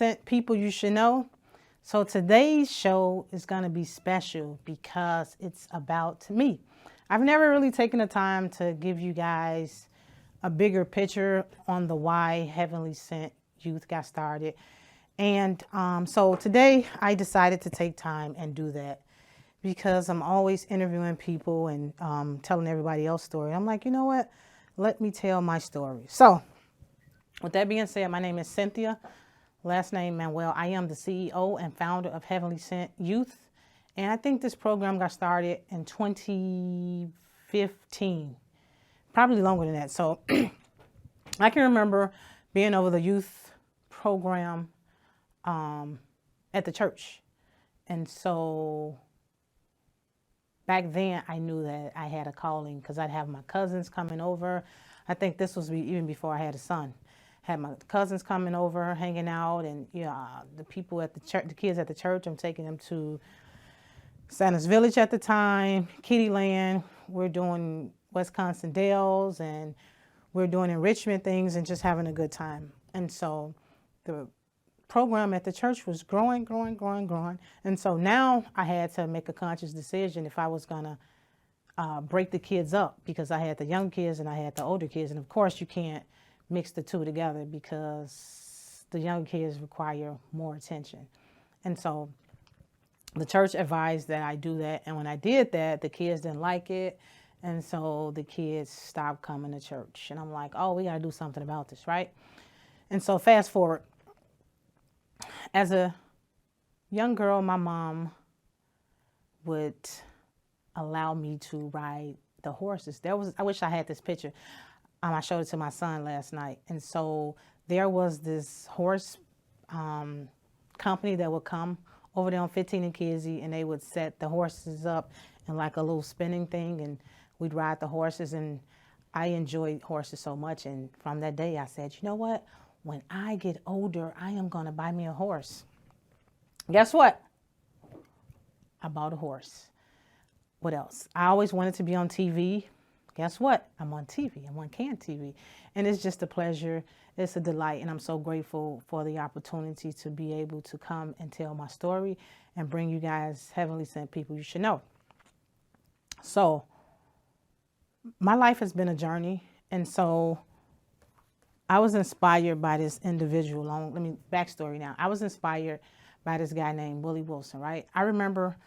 Cynt People You Should Know. So today's show is going to be special because it's about me. I've never really taken the time to give you guys a bigger picture on the why Heavenly Cynt Youth got started. And so today I decided to take time and do that because I'm always interviewing people and telling everybody else's story. I'm like, you know what? Let me tell my story. So with that being said, my name is Cynthia, last name Manuel. I am the CEO and founder of Heavenly Cynt Youth. And I think this program got started in 2015, probably longer than that. So I can remember being over the youth program at the church. And so back then I knew that I had a calling because I'd have my cousins coming over. I think this was even before I had a son. Had my cousins coming over, hanging out, and the people at the church, the kids at the church, I'm taking them to Santa's Village at the time, Kitty Land. We're doing Wisconsin Dells, and we're doing enrichment things and just having a good time. And so the program at the church was growing. And so now I had to make a conscious decision if I was going to break the kids up, because I had the young kids and I had the older kids. And of course you can't mix the two together because the young kids require more attention. And so the church advised that I do that. And when I did that, the kids didn't like it. And so the kids stopped coming to church. And I'm like, oh, we got to do something about this, right? And so fast forward. As a young girl, my mom would allow me to ride the horses. I wish I had this picture. I showed it to my son last night. And so there was this horse company that would come over there on 15 and Kizzy, and they would set the horses up in like a little spinning thing, and we'd ride the horses. And I enjoyed horses so much. And from that day, I said, you know what? When I get older, I am going to buy me a horse. Guess what? I bought a horse. What else? I always wanted to be on TV. Guess what? I'm on TV. I'm on Can TV. And it's just a pleasure. It's a delight. And I'm so grateful for the opportunity to be able to come and tell my story and bring you guys Heavenly Cynt People You Should Know. So my life has been a journey. And so I was inspired by this individual. Let me backstory now. I was inspired by this guy named Willie Wilson, right? I remember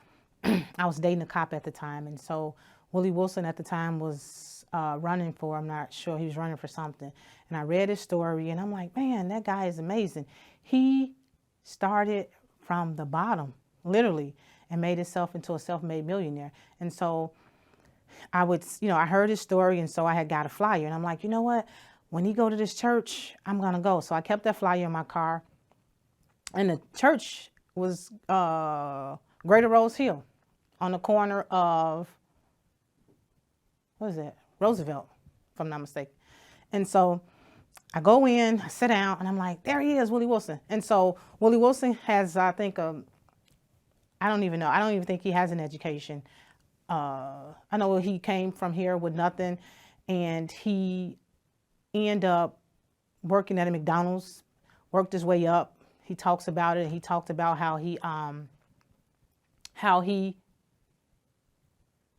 I was dating a cop at the time. And so Willie Wilson at the time was running for, I'm not sure, he was running for something. And I read his story and I'm like, man, that guy is amazing. He started from the bottom, literally, and made himself into a self-made millionaire. And so I heard his story, and so I had got a flyer. And I'm like, you know what? When he go to this church, I'm going to go. So I kept that flyer in my car. And the church was Greater Rose Hill on the corner of, what is that? Roosevelt, if I'm not mistaken. And so I go in, I sit down, and I'm like, there he is, Willie Wilson. And so Willie Wilson has, I think, I don't even know. I don't even think he has an education. I know he came from here with nothing, and he ended up working at a McDonald's, worked his way up. He talks about it. He talked about how he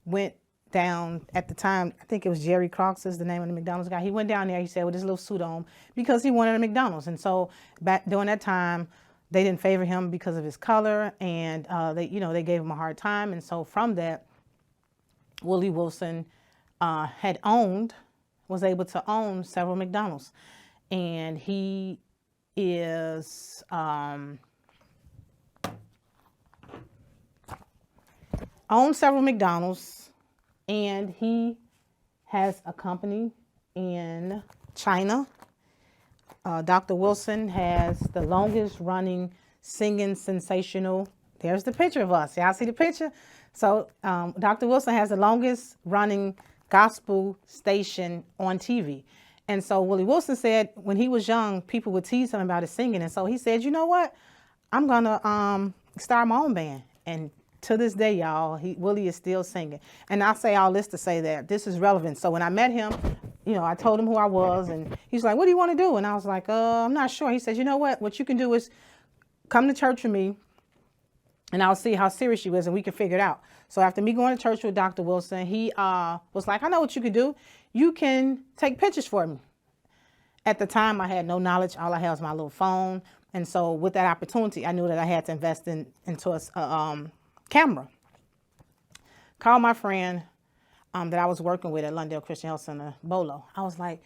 went down at the time. I think it was Jerry Crocs is the name of the McDonald's guy. He went down there, he said, with his little suit on because he wanted a McDonald's. And so back during that time, they didn't favor him because of his color, and they gave him a hard time. And so from that, Willie Wilson was able to own several McDonald's. And he is owned several McDonald's, and he has a company in China. Dr. Wilson has the longest running singing sensational. There's the picture of us. Y'all see the picture? So Dr. Wilson has the longest running gospel station on TV. And so Willie Wilson said when he was young, people would tease him about his singing. And so he said, you know what? I'm going to start my own band. And to this day, y'all, Willie is still singing. And I say all this to say that this is relevant. So when I met him, I told him who I was, and he's like, what do you want to do? And I was like, I'm not sure. He said, you know what you can do is come to church with me, and I'll see how serious you is, and we can figure it out. So after me going to church with Dr. Wilson, he was like, I know what you could do. You can take pictures for me. At the time, I had no knowledge. All I had was my little phone. And so with that opportunity, I knew that I had to invest into a camera. Called my friend that I was working with at Lundale Christian Health Center, Bolo. I was like,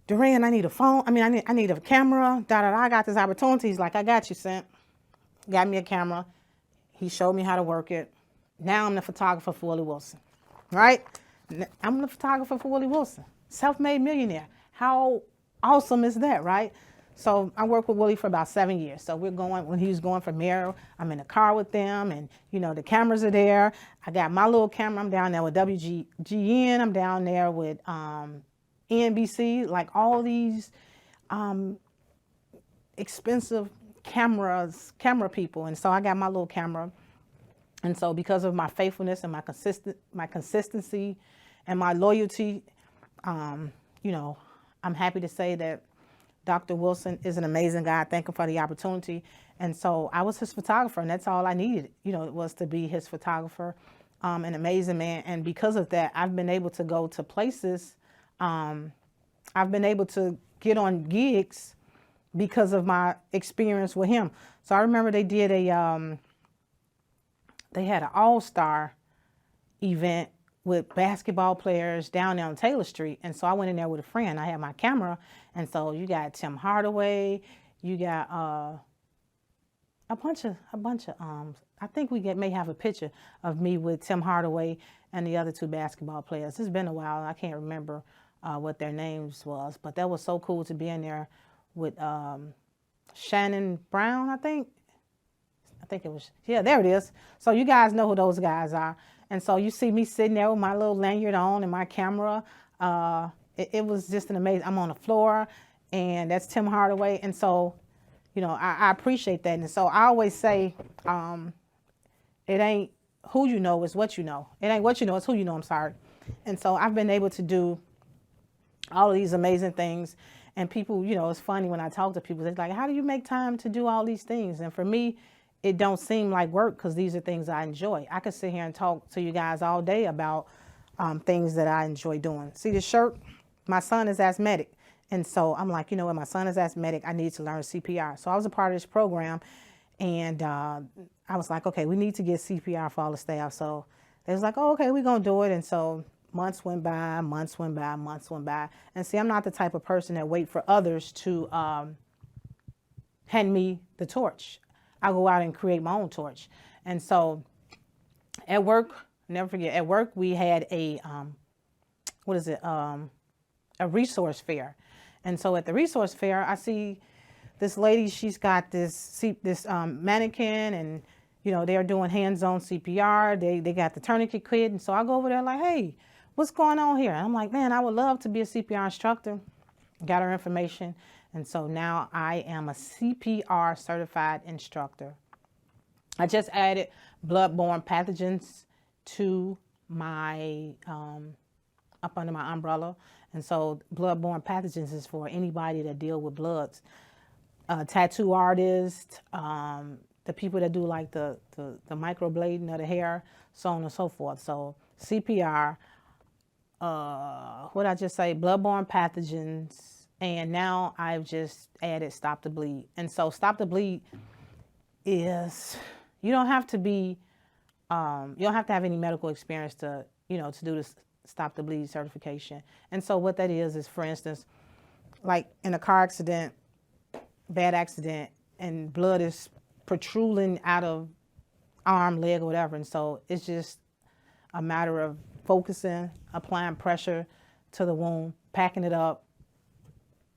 Duran, I need a phone. I need a camera. I got this opportunity. He's like, I got you, Cynt. Got me a camera. He showed me how to work it. Now I'm the photographer for Willie Wilson, right? I'm the photographer for Willie Wilson, self-made millionaire. How awesome is that, right? So I worked with Willie for about 7 years. So we're going, when he was going for mayor, I'm in the car with them, and you know, the cameras are there. I got my little camera. I'm down there with WGN. I'm down there with NBC, like all these expensive camera people. And so I got my little camera. And so because of my faithfulness and my consistency and my loyalty, you know, I'm happy to say that Dr. Wilson is an amazing guy. I thank him for the opportunity. And so I was his photographer, and that's all I needed, you know, it was to be his photographer, an amazing man. And because of that, I've been able to go to places. I've been able to get on gigs because of my experience with him. So I remember they did they had an all-star event with basketball players down there on Taylor Street. And so I went in there with a friend. I had my camera. And so you got Tim Hardaway, you got a bunch of I think we may have a picture of me with Tim Hardaway and the other 2 basketball players. It's been a while. I can't remember what their names was, but that was so cool to be in there with Shannon Brown, I think it was, yeah, there it is. So you guys know who those guys are. And so you see me sitting there with my little lanyard on and my camera. It was just an amazing, I'm on the floor, and that's Tim Hardaway. And so, you know, I appreciate that. And so I always say, it ain't who you know, it's what you know. It ain't what you know, it's who you know, I'm sorry. And so I've been able to do all of these amazing things. And people, you know, it's funny when I talk to people, they're like, how do you make time to do all these things? And for me, it don't seem like work, because these are things I enjoy. I could sit here and talk to you guys all day about things that I enjoy doing. See this shirt? My son is asthmatic. And so I'm like, you know what, my son is asthmatic. I need to learn CPR. So I was a part of this program, and I was like, okay, we need to get CPR for all the staff. So they was like, oh, okay, we're going to do it. And so months went by, months went by, months went by. And see, I'm not the type of person that wait for others to hand me the torch. I go out and create my own torch. And so at work, never forget, at work we had a, a resource fair. And so at the resource fair, I see this lady, she's got this mannequin, and, you know, they're doing hands-on CPR. They got the tourniquet kit. And so I go over there like, hey, what's going on here? And I'm like, man, I would love to be a CPR instructor. Got her information. And so now I am a CPR certified instructor. I just added bloodborne pathogens to my, up under my umbrella. And so bloodborne pathogens is for anybody that deal with bloods. Tattoo artists, the people that do like the microblading of the hair, so on and so forth. So CPR, what I just say, bloodborne pathogens, and now I've just added Stop the Bleed. And so Stop the Bleed is, you don't have to be, you don't have to have any medical experience to, you know, to do this Stop the Bleed certification. And so what that is, for instance, like in a car accident, bad accident, and blood is protruding out of arm, leg, or whatever. And so it's just a matter of focusing, applying pressure to the wound, packing it up,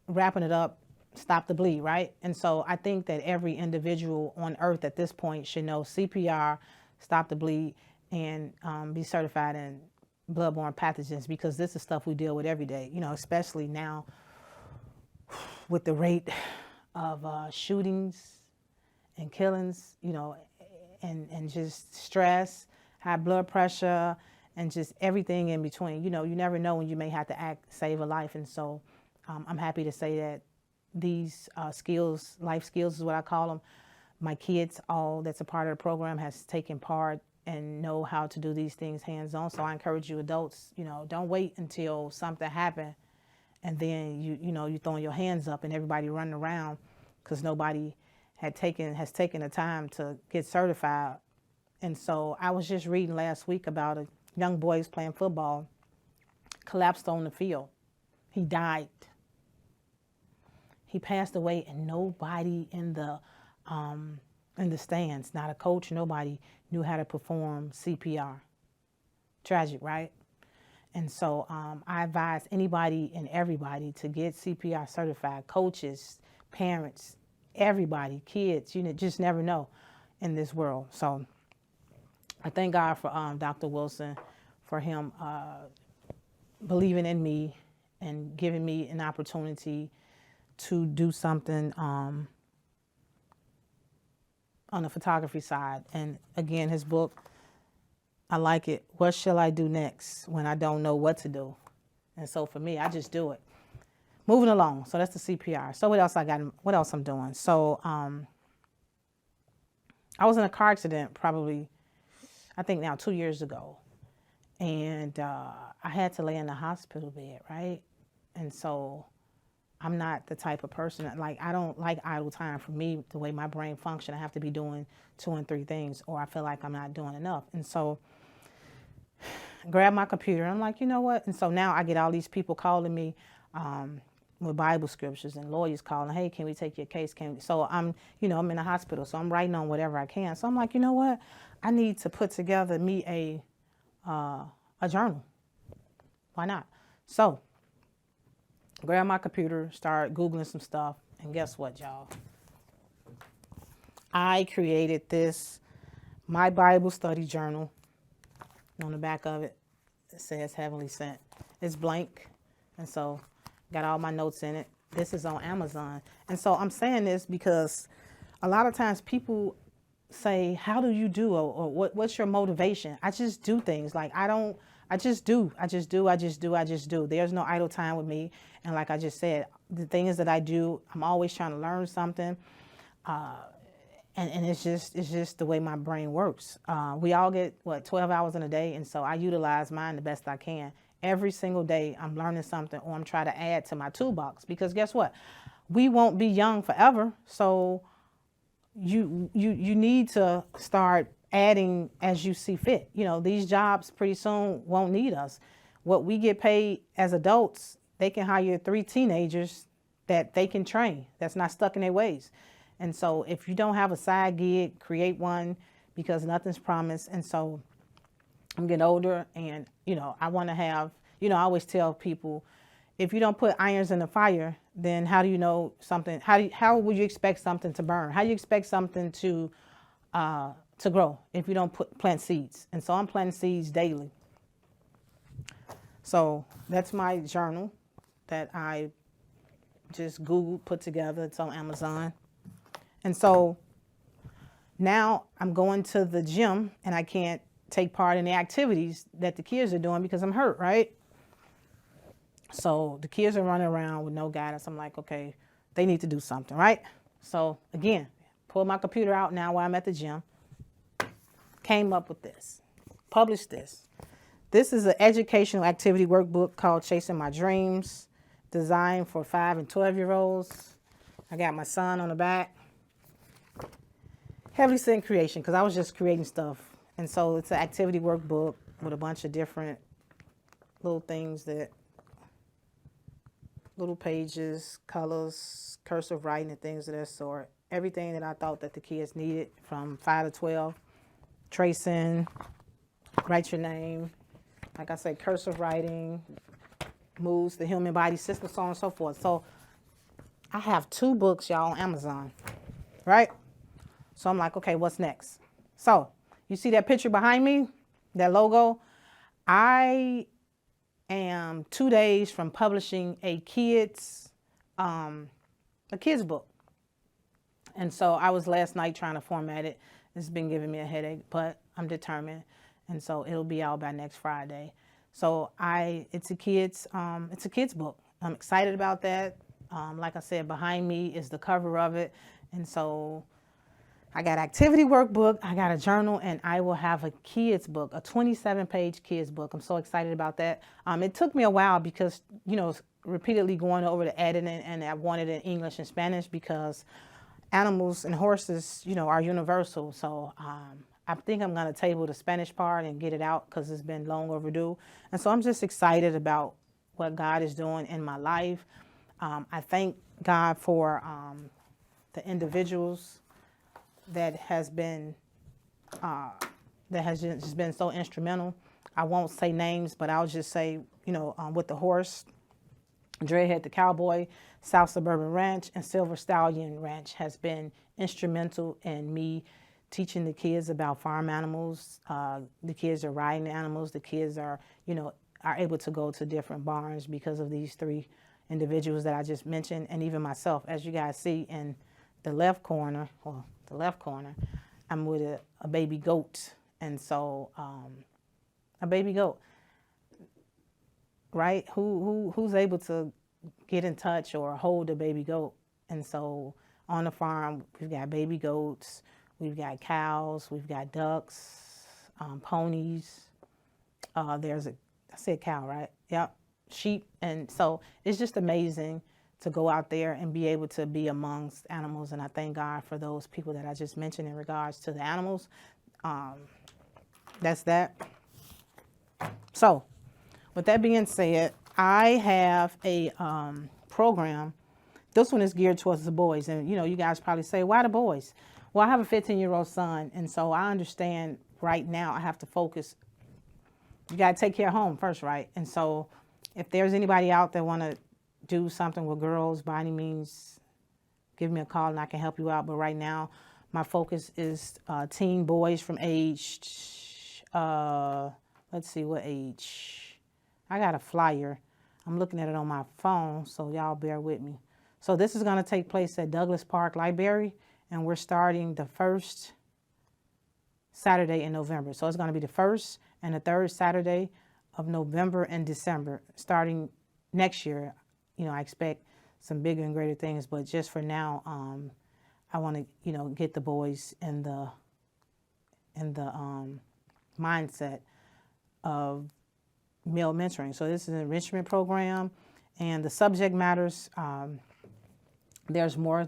wrapping it up, stop the bleed, right? And so I think that every individual on earth at this point should know CPR, stop the bleed, and be certified in bloodborne pathogens, because this is stuff we deal with every day, you know, especially now with the rate of shootings and killings, you know, and just stress, high blood pressure, and just everything in between. You know, you never know when you may have to save a life. And so I'm happy to say that these skills, life skills is what I call them, My kids, all that's a part of the program, has taken part and know how to do these things hands-on. So I encourage you adults, don't wait until something happens and then you throwing your hands up and everybody running around because nobody has taken the time to get certified. And so I was just reading last week about a young boy who's playing football, collapsed on the field. He died. He passed away, and nobody in the stands, not a coach, nobody knew how to perform CPR. Tragic, right? And so I advise anybody and everybody to get CPR certified, coaches, parents, everybody, kids. You just never know in this world. So I thank God for Dr. Wilson, for him believing in me and giving me an opportunity to do something on the photography side. And again, his book, I like it. What shall I do next when I don't know what to do? And so for me, I just do it. Moving along. So that's the CPR. So what else I got? What else I'm doing? So I was in a car accident probably, I think now 2 years ago. And I had to lay in the hospital bed, right? And so I'm not the type of person, I don't like idle time. For me, the way my brain functions, I have to be doing 2 and 3 things or I feel like I'm not doing enough. And so I grabbed my computer and I'm like, you know what? And so now I get all these people calling me with Bible scriptures and lawyers calling, hey, can we take your case? So I'm in the hospital, so I'm writing on whatever I can. So I'm like, you know what? I need to put together me a journal. Why not? So grab my computer, start Googling some stuff, and guess what, y'all? I created my Bible study journal. On the back of it, it says Heavenly Cynt. It's blank, and so got all my notes in it. This is on Amazon. And so I'm saying this because a lot of times people say, how do you do, or what's your motivation? I just do things. I just do. There's no idle time with me. And like I just said, the things that I do, I'm always trying to learn something. And it's just the way my brain works. We all get 12 hours in a day. And so I utilize mine the best I can. Every single day I'm learning something, or I'm trying to add to my toolbox, because guess what? We won't be young forever. So you need to start adding as you see fit. These jobs pretty soon won't need us. What we get paid as adults, they can hire 3 teenagers that they can train, that's not stuck in their ways. And so if you don't have a side gig, create one, because nothing's promised. And so I'm getting older, and I want to have, I always tell people, if you don't put irons in the fire, then how do you know something? How would you expect something to burn? How do you expect something to grow if you don't plant seeds? And so I'm planting seeds daily. So that's my journal that I just Googled, put together. It's on Amazon. And so now I'm going to the gym, and I can't take part in the activities that the kids are doing because I'm hurt, right? So the kids are running around with no guidance. I'm like, okay, they need to do something, right? So again, pull my computer out now while I'm at the gym. Came up with this, published this. This is an educational activity workbook called Chasing My Dreams, designed for 5 and 12-year-olds. I got my son on the back. Heavenly Cynt creation, because I was just creating stuff. And so it's an activity workbook with a bunch of different little things, little pages, colors, cursive writing, and things of that sort. Everything that I thought that the kids needed from 5 to 12. Tracing, write your name. Like I said, cursive writing, moves the human body system, so on and so forth. So I have 2 books, y'all, on Amazon, right? So I'm like, okay, what's next? So you see that picture behind me, that logo? I am 2 days from publishing a kids book. And so I was last night trying to format it. It's been giving me a headache, but I'm determined. And so it'll be out by next Friday. So it's a kids book. I'm excited about that. Like I said, behind me is the cover of it. And so I got activity workbook, I got a journal, and I will have a kids book, a 27-page kids book. I'm so excited about that. It took me a while because, repeatedly going over the editing, and I wanted it in English and Spanish because animals and horses, are universal. So I think I'm going to table the Spanish part and get it out because it's been long overdue. And so I'm just excited about what God is doing in my life. I thank God for the individuals that has just been so instrumental. I won't say names, but I'll just say, with the horse, Dreadhead the Cowboy, South Suburban Ranch, and Silver Stallion Ranch has been instrumental in me teaching the kids about farm animals. The kids are riding the animals. The kids are able to go to different barns because of these three individuals that I just mentioned, and even myself. As you guys see in the left corner, I'm with a baby goat. And so a baby goat, right? Who's able to get in touch or hold a baby goat? And so on the farm, we've got baby goats, we've got cows, we've got ducks, ponies. I said cow, right? Yep, sheep. And so it's just amazing to go out there and be able to be amongst animals. And I thank God for those people that I just mentioned in regards to the animals. That's that. So with that being said, I have a program. This one is geared towards the boys. And, you guys probably say, why the boys? Well, I have a 15-year-old son. And so I understand right now I have to focus. You got to take care of home first, right? And so if there's anybody out there want to do something with girls, by any means, give me a call and I can help you out. But right now, my focus is teen boys from age, let's see what age. I got a flyer. I'm looking at it on my phone, so y'all bear with me. So this is going to take place at Douglas Park Library, and we're starting the first Saturday in November. So it's going to be the first and the third Saturday of November and December. Starting next year, I expect some bigger and greater things, but just for now, I want to, get the boys in the mindset of male mentoring. So this is an enrichment program, and the subject matters. There's more,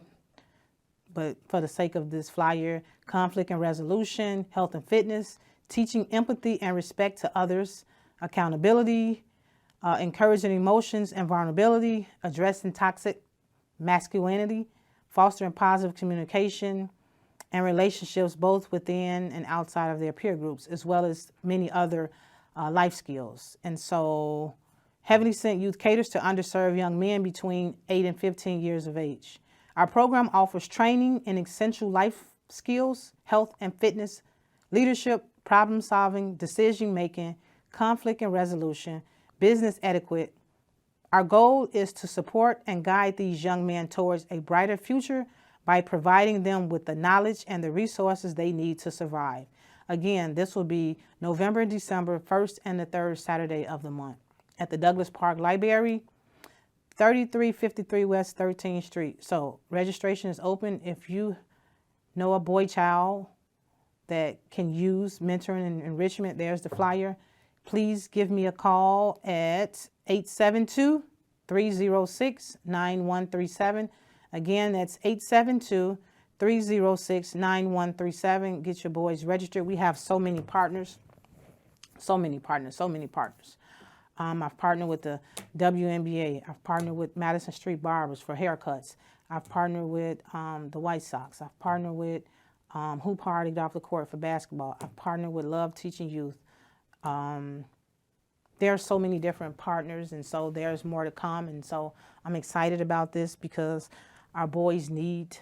but for the sake of this flyer, conflict and resolution, health and fitness, teaching empathy and respect to others, accountability, encouraging emotions and vulnerability, addressing toxic masculinity, fostering positive communication and relationships both within and outside of their peer groups, as well as many other life skills. And so Heavenly Cynt Youth caters to underserved young men between 8 and 15 years of age. Our program offers training in essential life skills, health and fitness, leadership, problem solving, decision making, conflict and resolution, business etiquette. Our goal is to support and guide these young men towards a brighter future by providing them with the knowledge and the resources they need to survive. Again, this will be November and December, 1st and the 3rd Saturday of the month at the Douglas Park Library, 3353 West 13th Street. So registration is open. If you know a boy child that can use mentoring and enrichment, there's the flyer. Please give me a call at 872-306-9137. Again, that's 872-306-9137. Get your boys registered. We have so many partners. I've partnered with the WNBA. I've partnered with Madison Street Barbers for haircuts. I've partnered with the White Sox. I've partnered with Who Partied Off the Court for basketball. I've partnered with Love Teaching Youth. There are so many different partners, and so there's more to come. And so I'm excited about this because our boys need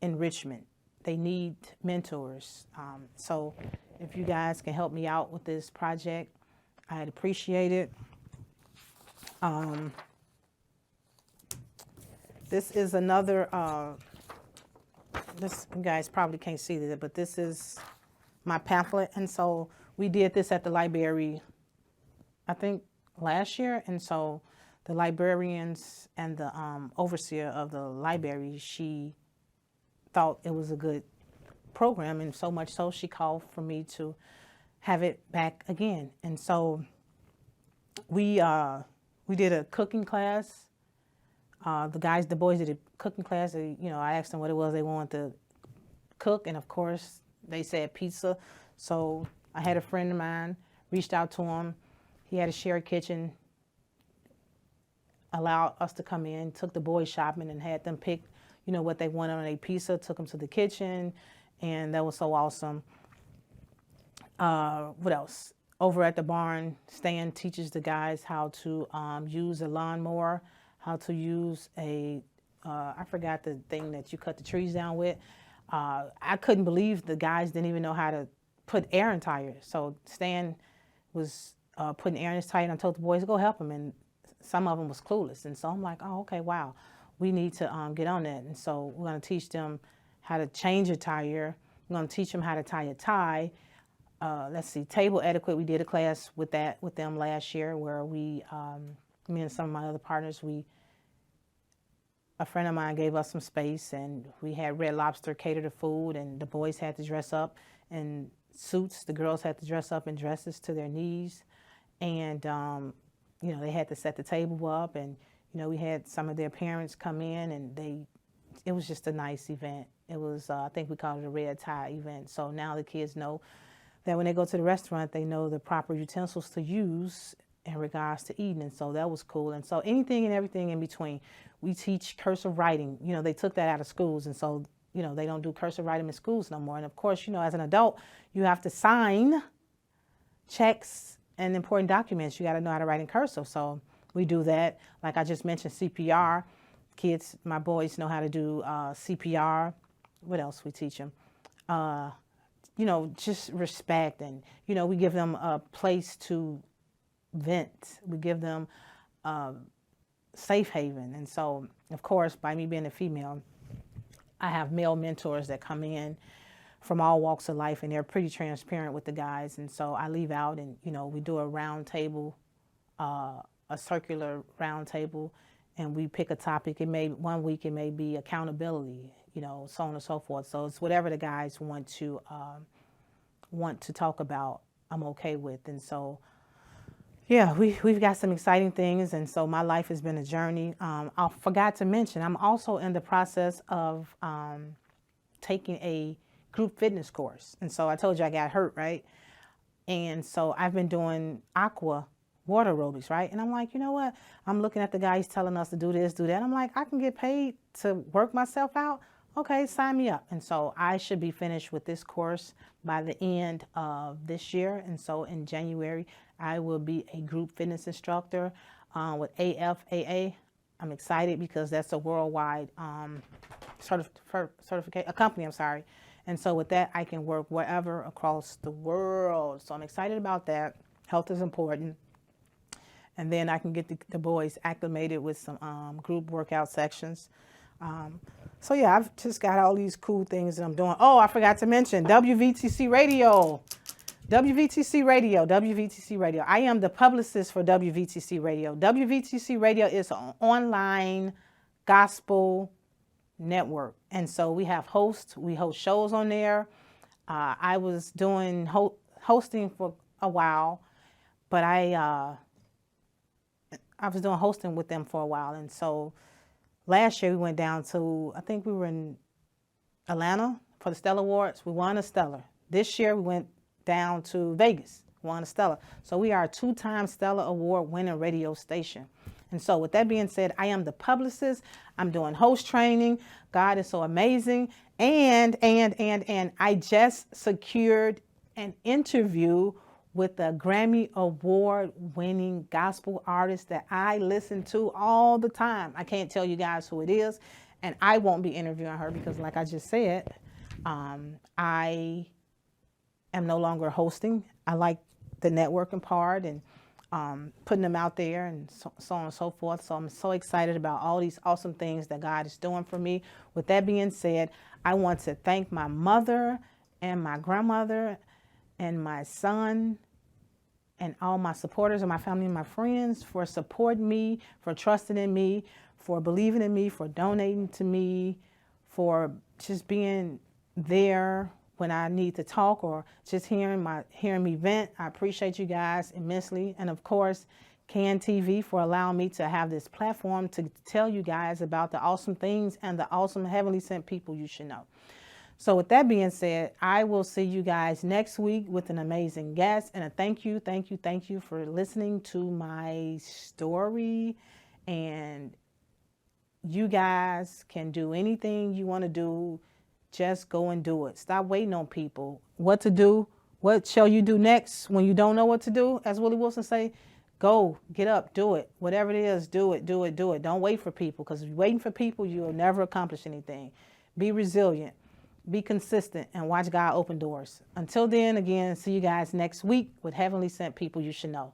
enrichment. They need mentors. So if you guys can help me out with this project, I'd appreciate it. This is another, this, you guys probably can't see it, but this is my pamphlet. And so we did this at the library, I think last year. And so the librarians and the overseer of the library, she thought it was a good program, and so much so she called for me to have it back again. And so we did a cooking class. The boys did a cooking class. I asked them what it was they wanted to cook, and of course they said pizza. So I had a friend of mine, reached out to him. He had a shared kitchen, allowed us to come in, took the boys shopping and had them pick, what they wanted on a pizza, took them to the kitchen, and that was so awesome. What else? Over at the barn, Stan teaches the guys how to use a lawnmower, how to use I forgot the thing that you cut the trees down with. I couldn't believe the guys didn't even know how to put air in tires. So Stan was putting air in his tire, and I told the boys, go help him. And some of them was clueless. And so I'm like, oh, okay, wow. We need to get on that. And so we're going to teach them how to change a tire. We're going to teach them how to tie a tie. Let's see, table etiquette. We did a class with them last year where me and some of my other partners, a friend of mine gave us some space, and we had Red Lobster cater the food, and the boys had to dress up in suits. The girls had to dress up in dresses to their knees. And, they had to set the table up, and, we had some of their parents come in, and it was just a nice event. It was, I think we called it a red tie event. So now the kids know that when they go to the restaurant, they know the proper utensils to use in regards to eating. And so that was cool. And so anything and everything in between. We teach cursive writing. They took that out of schools. And so, they don't do cursive writing in schools no more. And of course, as an adult, you have to sign checks and important documents. You got to know how to write in cursive. So we do that. Like I just mentioned, CPR. Kids, my boys know how to do CPR. What else we teach them? Just respect. And, we give them a place to vent. We give them safe haven. And so, of course, by me being a female, I have male mentors that come in from all walks of life, and they're pretty transparent with the guys. And so I leave out, and, we do a round table, a circular round table, and we pick a topic. One week it may be accountability, so on and so forth. So it's whatever the guys want to talk about, I'm okay with. And so, yeah, we've got some exciting things, and so my life has been a journey. I forgot to mention, I'm also in the process of taking a group fitness course. And so I told you I got hurt, right? And so I've been doing water aerobics, right? And I'm like, you know what? I'm looking at the guys telling us to do this, do that. I'm like, I can get paid to work myself out. Okay, sign me up. And so I should be finished with this course by the end of this year. And so in January, I will be a group fitness instructor with AFAA. I'm excited because that's a worldwide certificate, a company, I'm sorry. And so with that, I can work wherever across the world. So I'm excited about that. Health is important. And then I can get the boys acclimated with some group workout sections. So yeah, I've just got all these cool things that I'm doing. Oh, I forgot to mention WVTC Radio. WVTC Radio. I am the publicist for WVTC Radio. WVTC Radio is an online gospel network. And so we have hosts. We host shows on there. I was doing hosting for a while, but I was doing hosting with them for a while. And so last year we went down to, I think we were in Atlanta for the Stellar Awards. We won a Stellar. This year we went down to Vegas, won a Stellar. So we are a 2-time Stellar Award winning radio station. And so with that being said, I am the publicist. I'm doing host training. God is so amazing. And I just secured an interview with the Grammy Award winning gospel artist that I listen to all the time. I can't tell you guys who it is, and I won't be interviewing her because like I just said, I am no longer hosting. I like the networking part and putting them out there and so on and so forth. So I'm so excited about all these awesome things that God is doing for me. With that being said, I want to thank my mother and my grandmother and my son and all my supporters and my family and my friends for supporting me, for trusting in me, for believing in me, for donating to me, for just being there when I need to talk or just hearing me vent. I appreciate you guys immensely. And of course, CAN TV for allowing me to have this platform to tell you guys about the awesome things and the awesome Heavenly Cynt people you should know. So with that being said, I will see you guys next week with an amazing guest. And a thank you for listening to my story. And you guys can do anything you want to do. Just go and do it. Stop waiting on people. What to do? What shall you do next when you don't know what to do? As Willie Wilson say, go, get up, do it. Whatever it is, do it. Don't wait for people, because if you're waiting for people, you'll never accomplish anything. Be resilient. Be consistent and watch God open doors. Until then, again, see you guys next week with Heavenly Cynt people you should know.